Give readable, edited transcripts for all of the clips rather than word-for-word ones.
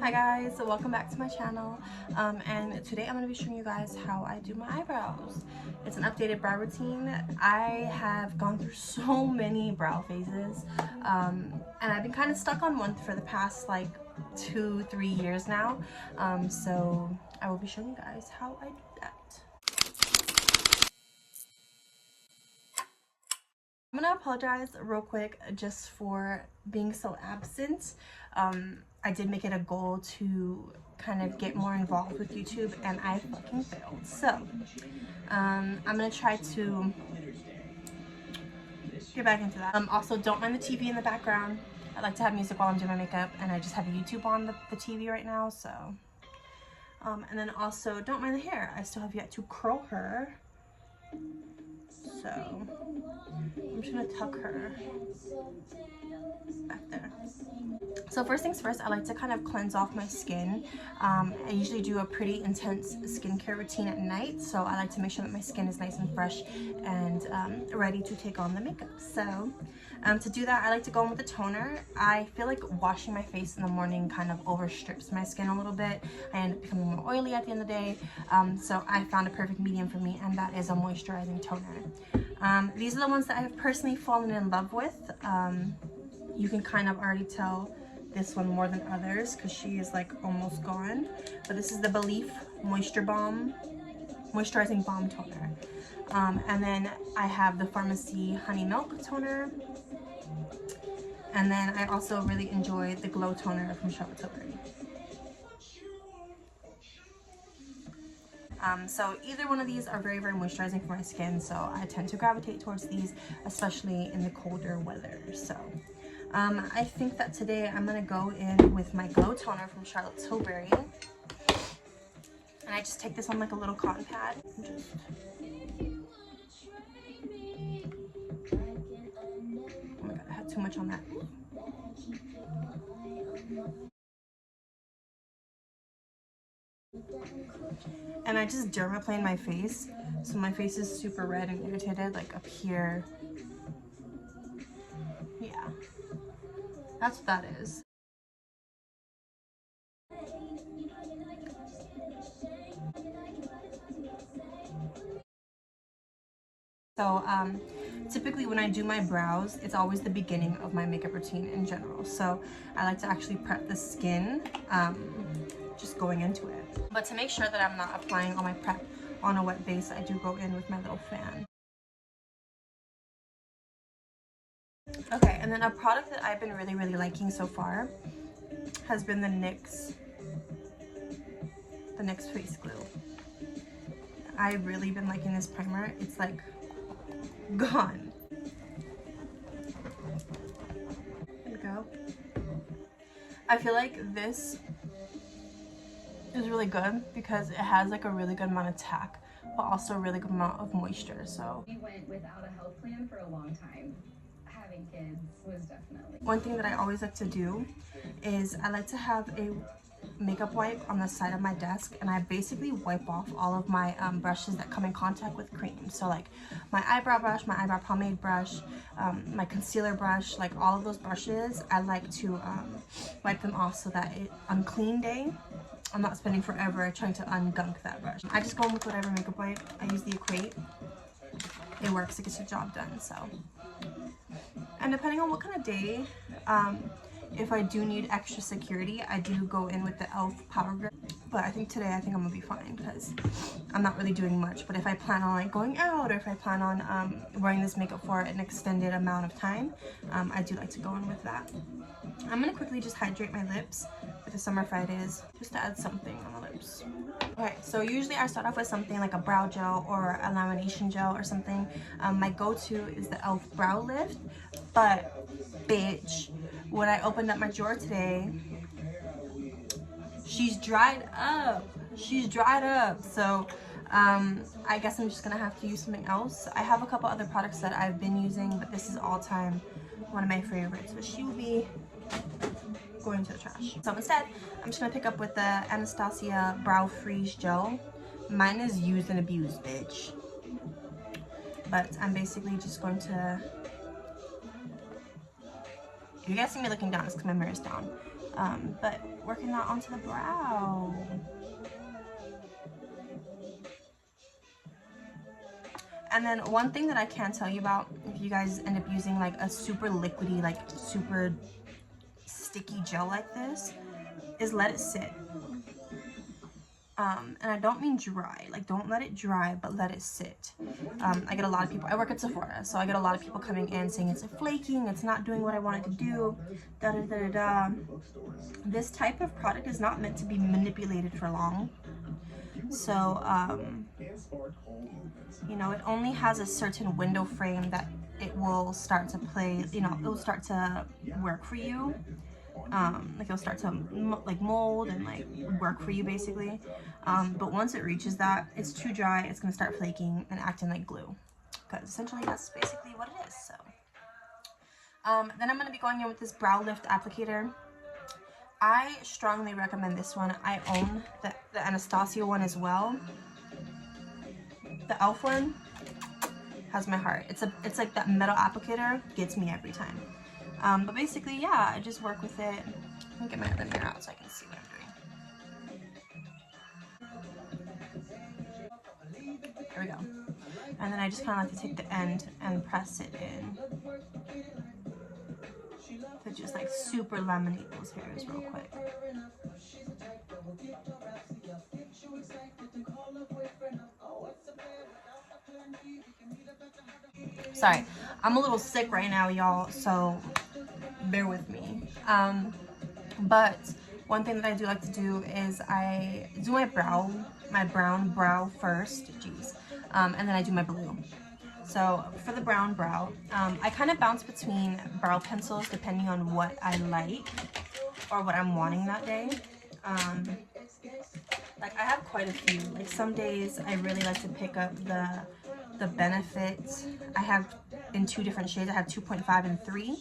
Hi guys, so welcome back to my channel, and today I'm going to be showing you guys how I do my eyebrows. It's an updated brow routine. I have gone through so many brow phases, and I've been kind of stuck on one for the past like 2-3 years now, so I will be showing you guys how I do that. I'm gonna apologize real quick just for being so absent. I did make it a goal to kind of get more involved with YouTube and I fucking failed. So I'm gonna try to get back into that. Also, don't mind the TV in the background. I like to have music while I'm doing my makeup, and I just have YouTube on the TV right now, so. And then also, don't mind the hair. I still have yet to curl her. So I'm just gonna tuck her back there. So first things first, I like to kind of cleanse off my skin. I usually do a pretty intense skincare routine at night, so I like to make sure that my skin is nice and fresh and ready to take on the makeup. So to do that, I like to go in with a toner. I feel like washing my face in the morning kind of overstrips my skin a little bit. I end up becoming more oily at the end of the day, so I found a perfect medium for me, and that is a moisturizing toner. These are the ones that I have personally fallen in love with. You can kind of already tell this one more than others because she is like almost gone, but this is the Belief Moisturizing Balm Toner. And then I have the Pharmacy Honey Milk Toner, and then I also really enjoy the Glow Toner from Charlotte Tilbury. So either one of these are very, very moisturizing for my skin, so I tend to gravitate towards these, especially in the colder weather. So I think that today I'm gonna go in with my Glow Toner from Charlotte Tilbury, and I just take this on like a little cotton pad and just oh my god, I had too much on that. And I just dermaplane my face, so my face is super red and irritated, like up here. Yeah, that's what that is. So typically when I do my brows, it's always the beginning of my makeup routine in general. So I like to actually prep the skin just going into it. But to make sure that I'm not applying all my prep on a wet base, I do go in with my little fan. Okay, and then a product that I've been really, really liking so far has been the NYX face glue. I've really been liking this primer. It's like gone. There we go. I feel like this is really good because it has like a really good amount of tack, but also a really good amount of moisture. So we went without a health plan for a long time. Having kids was definitely one thing that I always like to do is I like to have a makeup wipe on the side of my desk, and I basically wipe off all of my brushes that come in contact with cream. So like my eyebrow brush, my eyebrow pomade brush, my concealer brush, like all of those brushes, I like to wipe them off so that on clean day I'm not spending forever trying to ungunk that brush. I just go in with whatever makeup wipe. I use the Equate. It works, it gets the job done. So, and depending on what kind of day, if I do need extra security, I do go in with the e.l.f. Power Grip. But I think today I'm gonna be fine because I'm not really doing much. But if I plan on like going out, or if I plan on wearing this makeup for an extended amount of time, I do like to go in with that. I'm gonna quickly just hydrate my lips with the Summer Fridays just to add something on the lips. Okay, so usually I start off with something like a brow gel or a lamination gel or something. My go-to is the e.l.f. Brow Lift, but bitch, when I opened up my drawer today, she's dried up. She's dried up. So I guess I'm just gonna have to use something else. I have a couple other products that I've been using, but this is all time one of my favorites, but she will be going to the trash. So instead, I'm just gonna pick up with the Anastasia Brow Freeze Gel. Mine is used and abused, bitch. But I'm basically just going to, if you guys see me looking down, it's because my mirror's down. But working that onto the brow. And then one thing that I can tell you about, if you guys end up using like a super liquidy, like super sticky gel like this, is let it sit. And I don't mean dry, like don't let it dry, but let it sit. I get a lot of people, I work at Sephora, so I get a lot of people coming in saying it's flaking, it's not doing what I want it to do, da da da da da. This type of product is not meant to be manipulated for long. So, you know, it only has a certain window frame that it will start to play, you know, it will start to work for you. Like it'll start to like mold and like work for you basically. But once it reaches that, it's too dry, it's gonna start flaking and acting like glue. Because essentially that's basically what it is. So, then I'm gonna be going in with this brow lift applicator. I strongly recommend this one. I own the Anastasia one as well. The e.l.f. one has my heart. It's like that metal applicator gets me every time. But basically, yeah, I just work with it. Let me get my other mirror out so I can see what I'm doing. There we go. And then I just kind of like to take the end and press it in to just like super laminate those hairs real quick. Sorry, I'm a little sick right now, y'all, so bear with me. But one thing that I do like to do is I do my brown brow first, jeez, and then I do my blue. So for the brown brow, I kind of bounce between brow pencils depending on what I like or what I'm wanting that day. Like I have quite a few. Like some days I really like to pick up the Benefit. I have in 2 different shades. I have 2.5 and 3.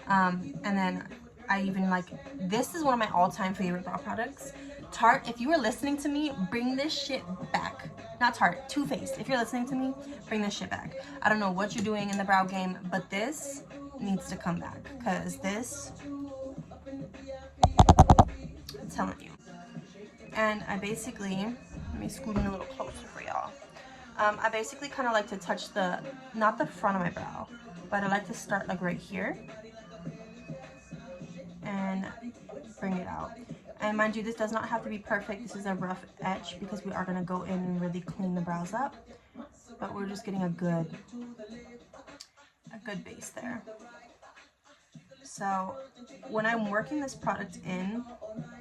And then I even like, this is one of my all-time favorite brow products. Tarte, if you are listening to me, bring this shit back. Not Tarte, Too Faced. If you're listening to me, bring this shit back. I don't know what you're doing in the brow game, but this needs to come back. Because this, I'm telling you. And I basically, let me scoot in a little closer for y'all. I basically kind of like to touch not the front of my brow, but I like to start like right here and bring it out. And mind you, this does not have to be perfect. This is a rough etch because we are going to go in and really clean the brows up, but we're just getting a good base there. So when I'm working this product in,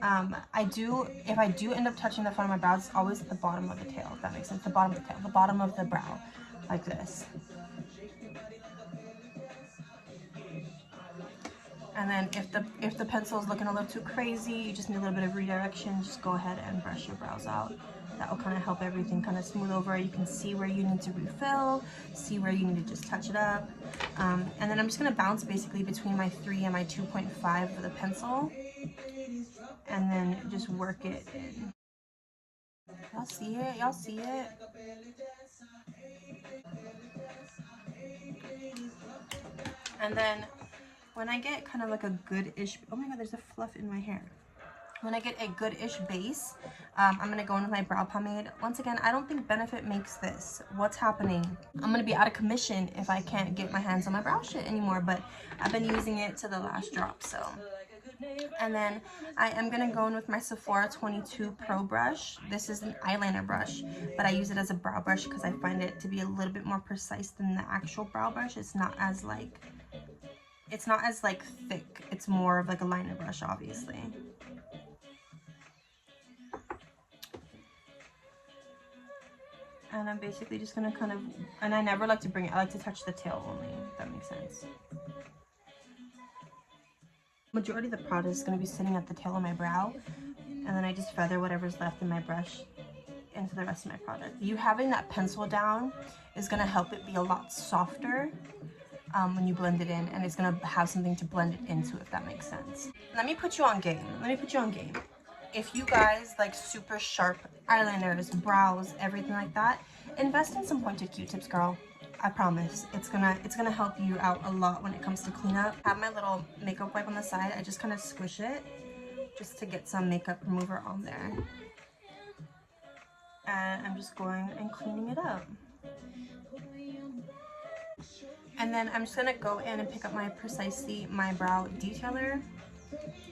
if I do end up touching the front of my brows, it's always at the bottom of the tail, if that makes sense. The bottom of the tail, the bottom of the brow, like this. And then if the pencil is looking a little too crazy, you just need a little bit of redirection, just go ahead and brush your brows out. That will kind of help everything kind of smooth over. You can see where you need to refill, see where you need to just touch it up. And then I'm just going to bounce basically between my 3 and my 2.5 for the pencil. And then just work it in. Y'all see it? Y'all see it? And then when I get kind of like a good-ish, oh my god, there's a fluff in my hair. When I get a good-ish base, I'm going to go in with my brow pomade. Once again, I don't think Benefit makes this. What's happening? I'm going to be out of commission if I can't get my hands on my brow shit anymore, but I've been using it to the last drop, so. And then I am going to go in with my Sephora 22 Pro brush. This is an eyeliner brush, but I use it as a brow brush because I find it to be a little bit more precise than the actual brow brush. It's not as like thick. It's more of like a liner brush, obviously. And I'm basically just gonna kind of, and I never like to bring it, I like to touch the tail only, if that makes sense. Majority of the product is gonna be sitting at the tail of my brow, and then I just feather whatever's left in my brush into the rest of my product. You having that pencil down is gonna help it be a lot softer when you blend it in, and it's gonna have something to blend it into, if that makes sense. Let me put you on game. If you guys like super sharp eyeliners, brows, everything like that, invest in some pointed Q-tips, girl. I promise. It's gonna help you out a lot when it comes to cleanup. I have my little makeup wipe on the side. I just kind of squish it just to get some makeup remover on there. And I'm just going and cleaning it up. And then I'm just gonna go in and pick up my Precisely My Brow Detailer.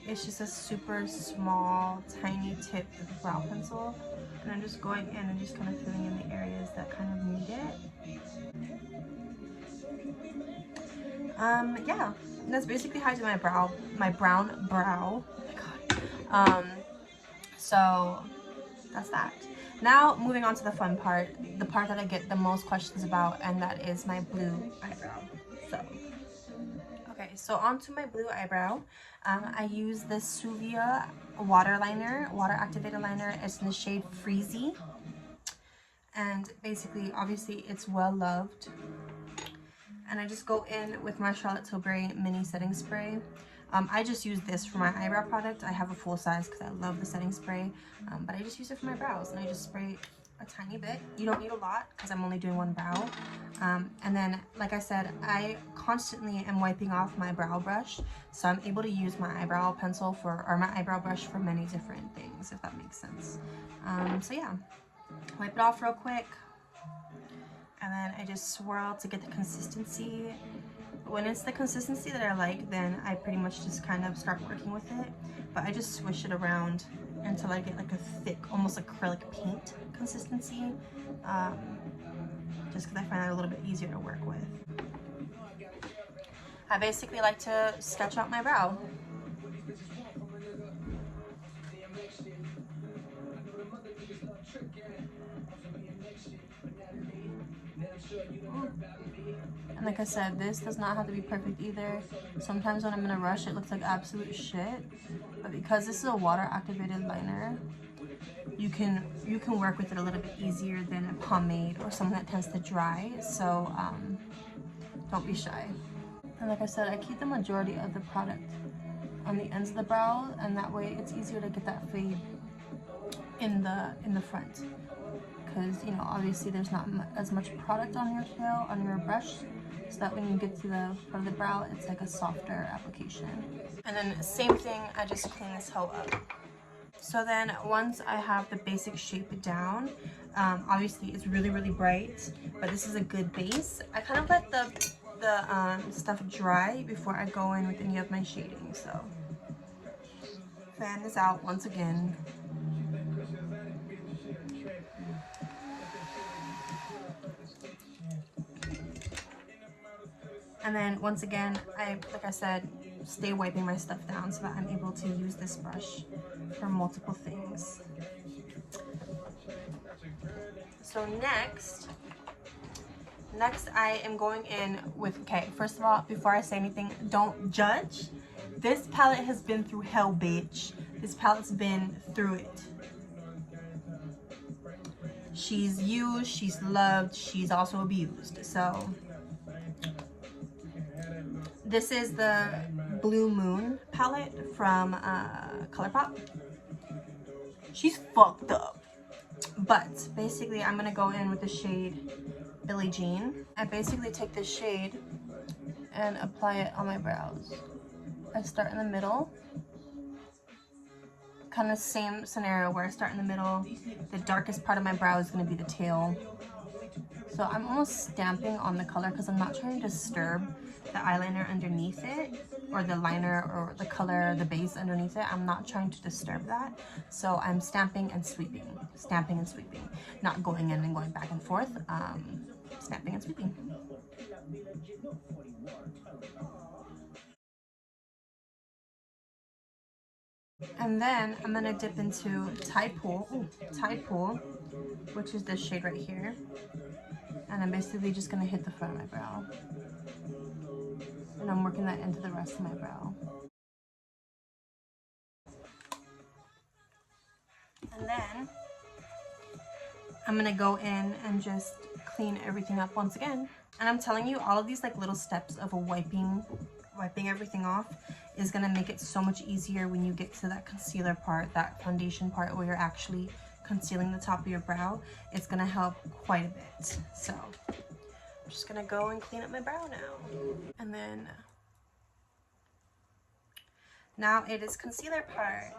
It's just a super small, tiny tip brow pencil. And I'm just going in and just kind of filling in the areas that kind of need it. Yeah, that's basically how I do my brown brow. Oh my god. So that's that. Now moving on to the fun part, the part that I get the most questions about, and that is my blue eyebrow. So onto my blue eyebrow. I use the Suvia water activated liner. It's in the shade Freezy. And basically, obviously, it's well loved. And I just go in with my Charlotte Tilbury mini setting spray. I just use this for my eyebrow product. I have a full size because I love the setting spray. But I just use it for my brows, and I just spray a tiny bit. You don't need a lot because I'm only doing one brow. And then, like I said, I constantly am wiping off my brow brush, so I'm able to use my eyebrow pencil or my eyebrow brush for many different things, if that makes sense. So yeah, wipe it off real quick, and then I just swirl to get the consistency. When it's the consistency that I like, then I pretty much just kind of start working with it. But I just swish it around until I get like a thick, almost acrylic paint consistency. Just because I find that a little bit easier to work with. I basically like to sketch out my brow. And like I said, this does not have to be perfect either. Sometimes when I'm in a rush, it looks like absolute shit. But because this is a water activated liner, you can work with it a little bit easier than a pomade or something that tends to dry. So don't be shy. And like I said, I keep the majority of the product on the ends of the brow, and that way it's easier to get that fade in the front. Because, you know, obviously there's not as much product on your tail, on your brush, so that when you get to the front of the brow, it's like a softer application. And then same thing, I just clean this hoe up. So then once I have the basic shape down, obviously it's really, really bright, but this is a good base. I kind of let the stuff dry before I go in with any of my shading, so. Fan this out once again. And then once again, like I said, stay wiping my stuff down so that I'm able to use this brush for multiple things. So next I am going in with, okay, first of all, before I say anything, don't judge. This palette has been through hell, bitch. This palette's been through it. She's used, she's loved, she's also abused. So this is the Blue Moon palette from ColourPop. She's fucked up. But basically, I'm gonna go in with the shade Billie Jean. I basically take this shade and apply it on my brows. I start in the middle. Kind of same scenario where I start in the middle. The darkest part of my brow is gonna be the tail. So I'm almost stamping on the color because I'm not trying to disturb the eyeliner underneath it, or the liner or the color, the base underneath it. I'm not trying to disturb that. So I'm stamping and sweeping, not going in and going back and forth, stamping and sweeping. And then I'm gonna dip into Tide Pool, which is this shade right here. And I'm basically just gonna hit the front of my brow. And I'm working that into the rest of my brow. And then I'm gonna go in and just clean everything up once again. And I'm telling you, all of these like little steps of wiping everything off is gonna make it so much easier when you get to that concealer part, that foundation part where you're actually concealing the top of your brow. It's gonna help quite a bit. So I'm just gonna go and clean up my brow now. And then Now it is concealer part.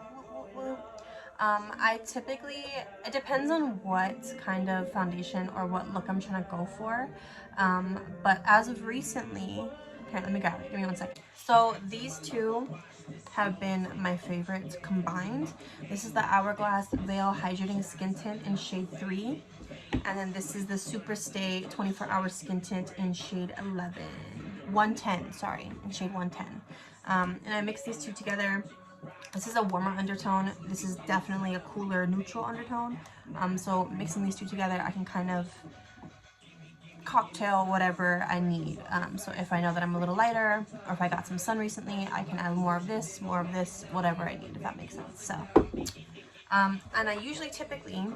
I typically, it depends on what kind of foundation or what look I'm trying to go for. But as of recently, here, let me grab it. Give me one second. So these two have been my favorites combined. This is the Hourglass Veil Hydrating Skin Tint in shade 3. And then this is the Super Stay 24 Hour Skin Tint in shade 110, sorry, in shade 110. And I mix these two together. This is a warmer undertone. This is definitely a cooler neutral undertone. So mixing these two together, I can kind of cocktail whatever I need. So if I know that I'm a little lighter, or if I got some sun recently, I can add more of this, whatever I need, if that makes sense. So, and I usually typically,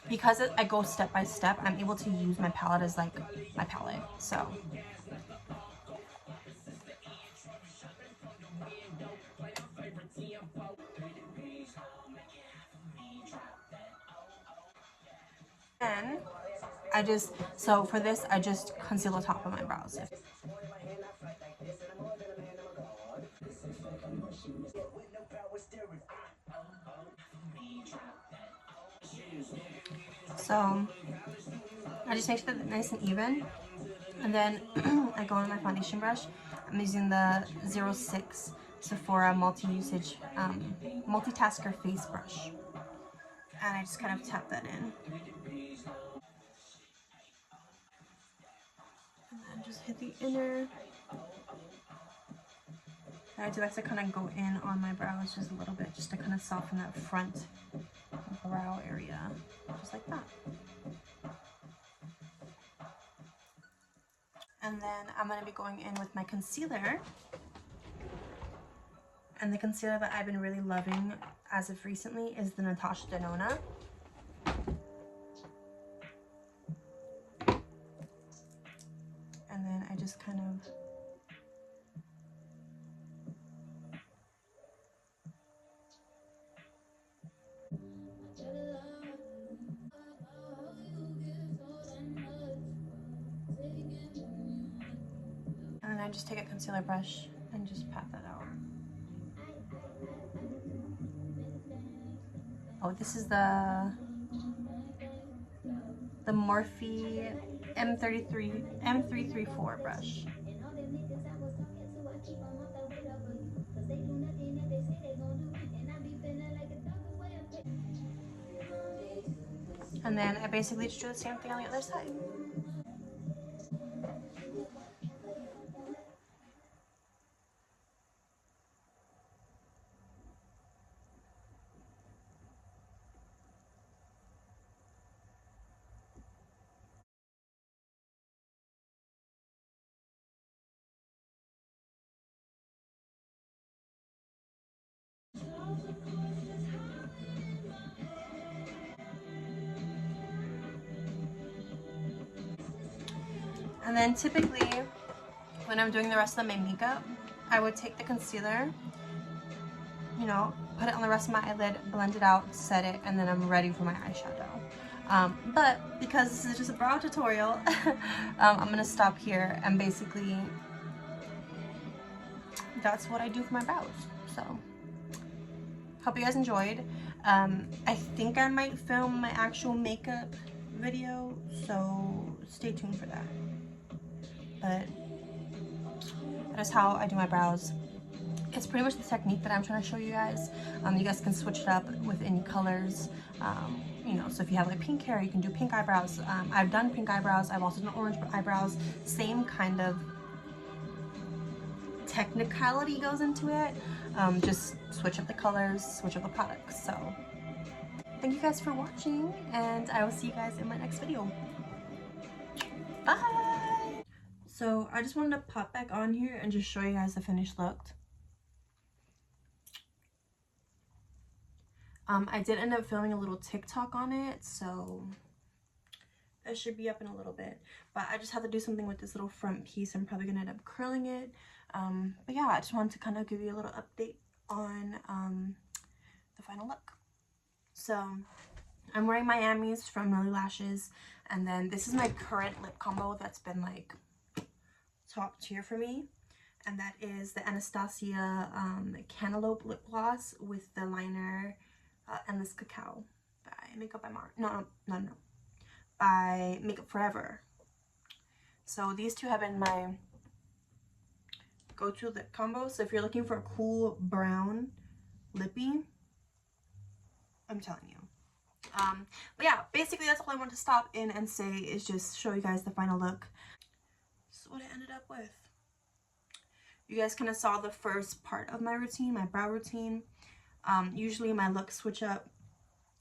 because I go step by step, I'm able to use my palette as like my palette. So. Then so for this, I just conceal the top of my brows. So I just make sure that it's nice and even. And then I go on my foundation brush. I'm using the 06 Sephora multi-usage multitasker face brush. And I just kind of tap that in. And then just hit the inner. And I do like to kind of go in on my brows just a little bit, just to kind of soften that front brow area, just like that. And then I'm going to be going in with my concealer. And the concealer that I've been really loving as of recently is the Natasha Denona. And then I just kind of and then I just take a concealer brush and just pat that out. Oh, this is the Morphe M334 brush. And then I basically just do the same thing on the other side. And then typically, when I'm doing the rest of my makeup, I would take the concealer, you know, put it on the rest of my eyelid, blend it out, set it, and then I'm ready for my eyeshadow. But because this is just a brow tutorial, I'm gonna stop here, and basically that's what I do for my brows. So hope you guys enjoyed. I think I might film my actual makeup video, so stay tuned for that. But that is how I do my brows. It's pretty much the technique that I'm trying to show you guys. You guys can switch it up with any colors. You know, so if you have like pink hair, you can do pink eyebrows. I've done pink eyebrows. I've also done orange eyebrows. Same kind of technicality goes into it. Just switch up the colors, switch up the products. So thank you guys for watching, and I will see you guys in my next video. Bye! So I just wanted to pop back on here and just show you guys the finished look. I did end up filming a little TikTok on it, so it should be up in a little bit. But I just have to do something with this little front piece. I'm probably gonna end up curling it. But yeah, I just wanted to kind of give you a little update on the final look. So I'm wearing Miami's from Millie Lashes, and then this is my current lip combo that's been like top tier for me. and that is the Anastasia Cantaloupe Lip Gloss with the liner Endless Cacao by Makeup by by Makeup Forever. So these two have been my go-to lip combo. So if you're looking for a cool brown lippy, I'm telling you. But yeah, basically that's all I want to stop in and say, is just show you guys the final look. This is what I ended up with. You guys kind of saw the first part of my routine, my brow routine. Usually my looks switch up.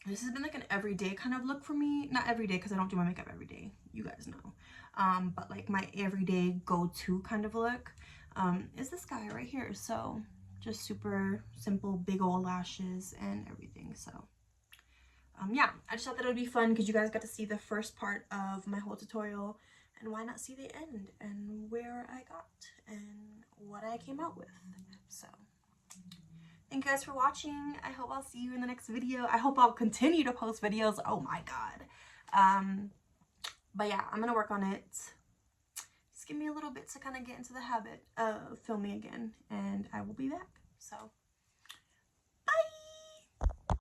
This has been like an everyday kind of look for me. Not every day, because I don't do my makeup every day, you guys know. But like my everyday go-to kind of look is this guy right here. So just super simple, big old lashes and everything. So yeah, I just thought that it would be fun because you guys got to see the first part of my whole tutorial, and why not see the end and where I got and what I came out with. So thank you guys for watching. I hope I'll see you in the next video. I hope I'll continue to post videos. Oh my god. But yeah, I'm gonna work on it. Just give me a little bit to kind of get into the habit of filming again, and I will be back. So